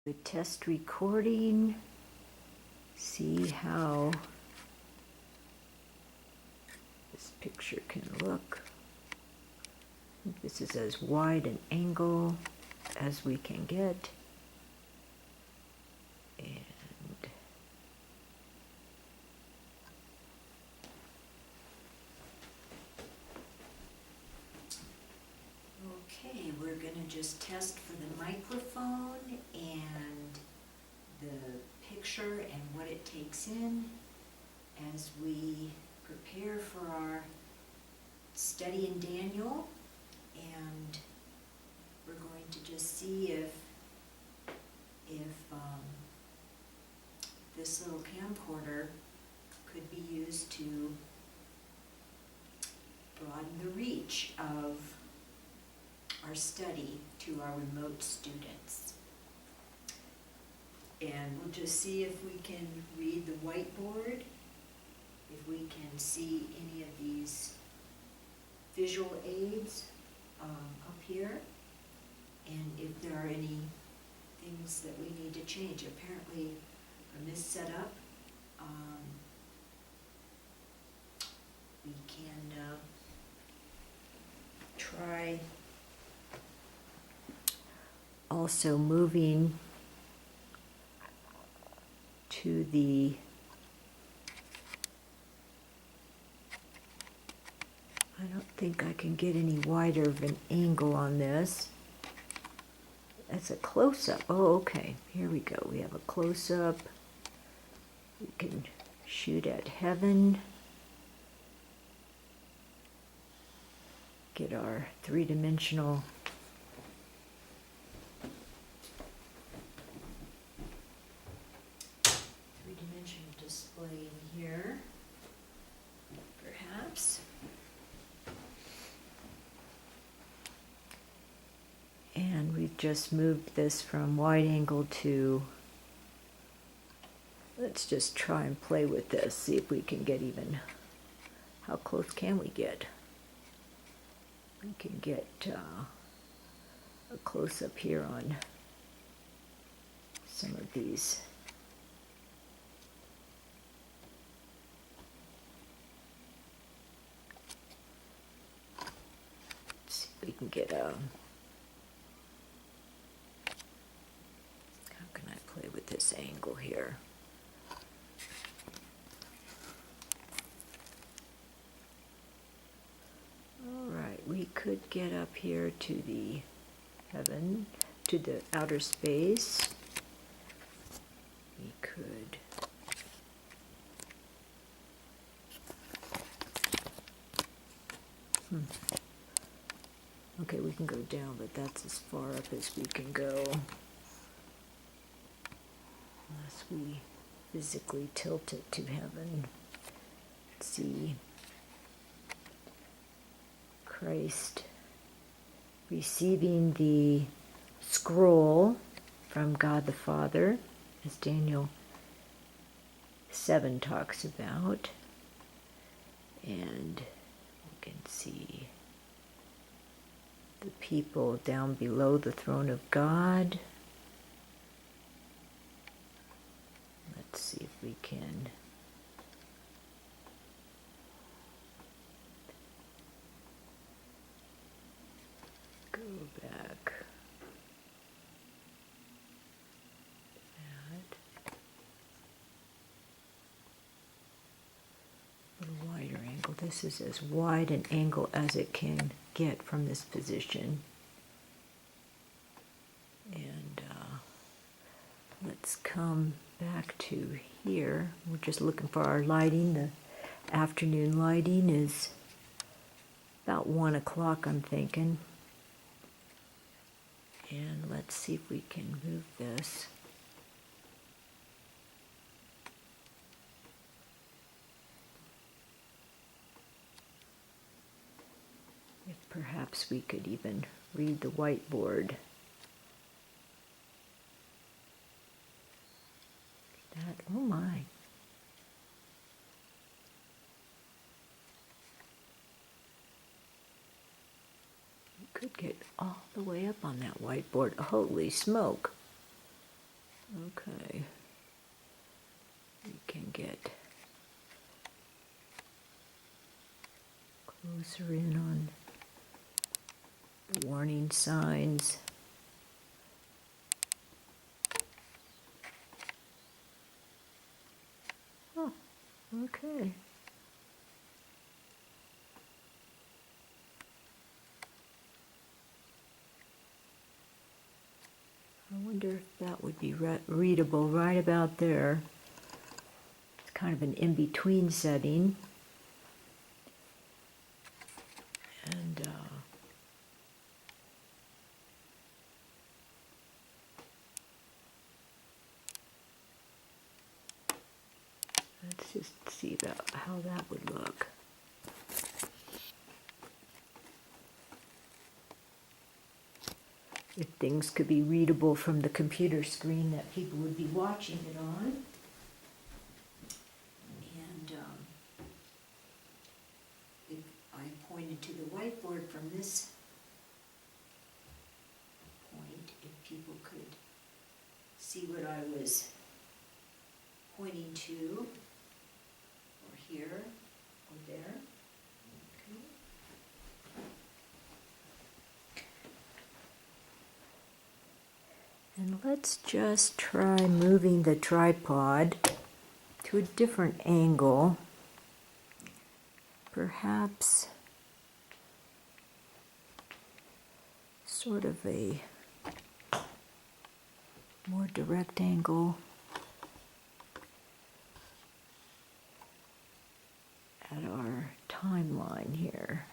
The test recording, see how this picture can look. This is as wide an angle as we can get. And okay, we're going to just test for the microphone and the picture and what it takes in as we prepare for our study in Daniel. And we're going to just see if this little camcorder could be used to broaden the reach of our study to our remote students. And we'll just see if we can read the whiteboard, if we can see any of these visual aids up here, and if there are any things that we need to change. Apparently, from this setup, we can try also moving to the I don't think I can get any wider of an angle on this. That's a close-up. Oh, okay. Here we go. We have a close-up. We can shoot at heaven. Get our three-dimensional display in here, perhaps. And we've just moved this from wide angle to, let's just try and play with this, see if we can get even, how close can we get? We can get a close-up here on some of these. Let's see if we can get a, how can I play with this angle here? We could get up here to the heaven, to the outer space. We could okay, we can go down, but that's as far up as we can go unless we physically tilt it to heaven. Let's see. Christ receiving the scroll from God the Father, as Daniel 7 talks about. And we can see the people down below the throne of God. Let's see if we can go back. A little wider angle. This is as wide an angle as it can get from this position. And let's come back to here. We're just looking for our lighting. The afternoon lighting is about 1 o'clock, I'm thinking. And let's see if we can move this. If perhaps we could even read the whiteboard. That, oh my. You could get all the way up on that whiteboard. Holy smoke. Okay. We can get closer in on the warning signs. Oh, okay. I wonder if that would be readable right about there. It's kind of an in-between setting. And let's just see how that would look. If things could be readable from the computer screen that people would be watching it on. And if I pointed to the whiteboard from this point, if people could see what I was pointing to, or here, or there. Okay. And let's just try moving the tripod to a different angle. Perhaps sort of a more direct angle at our timeline here.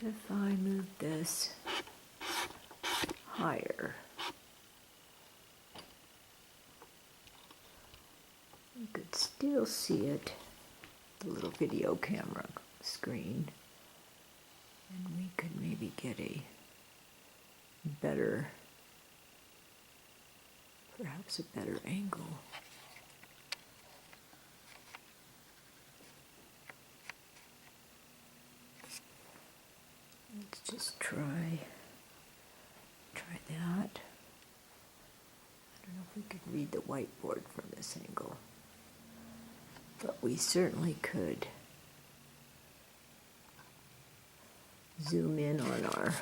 If I move this higher, you could still see it, the little video camera screen, and we could maybe get a better, perhaps a better angle. Let's just try that. I don't know if we could read the whiteboard from this angle, but we certainly could zoom in on our,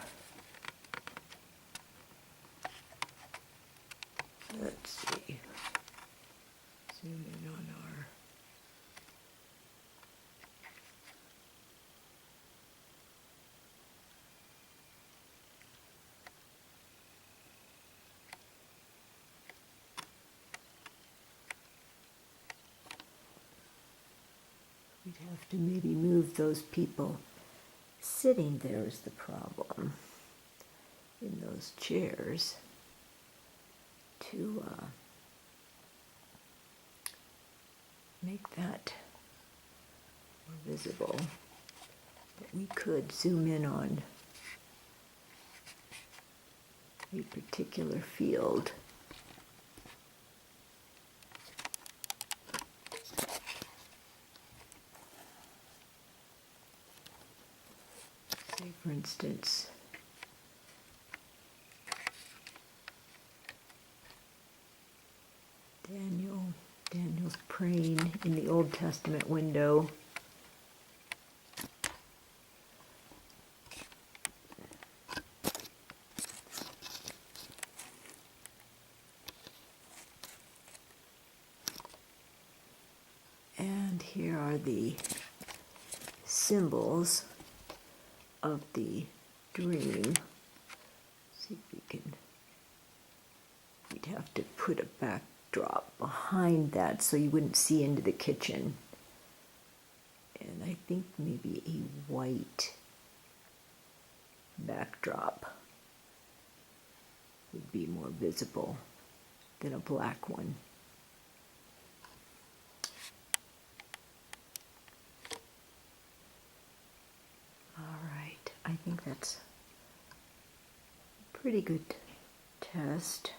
let's see, zoom in on our we'd have to maybe move those people sitting there is the problem in those chairs to make that more visible. But we could zoom in on a particular field. Say, for instance, Daniel's praying in the Old Testament window. And here are the symbols of the dream. See if we can, we'd have to put a backdrop behind that so you wouldn't see into the kitchen. And I think maybe a white backdrop would be more visible than a black one. I think that's a pretty good test.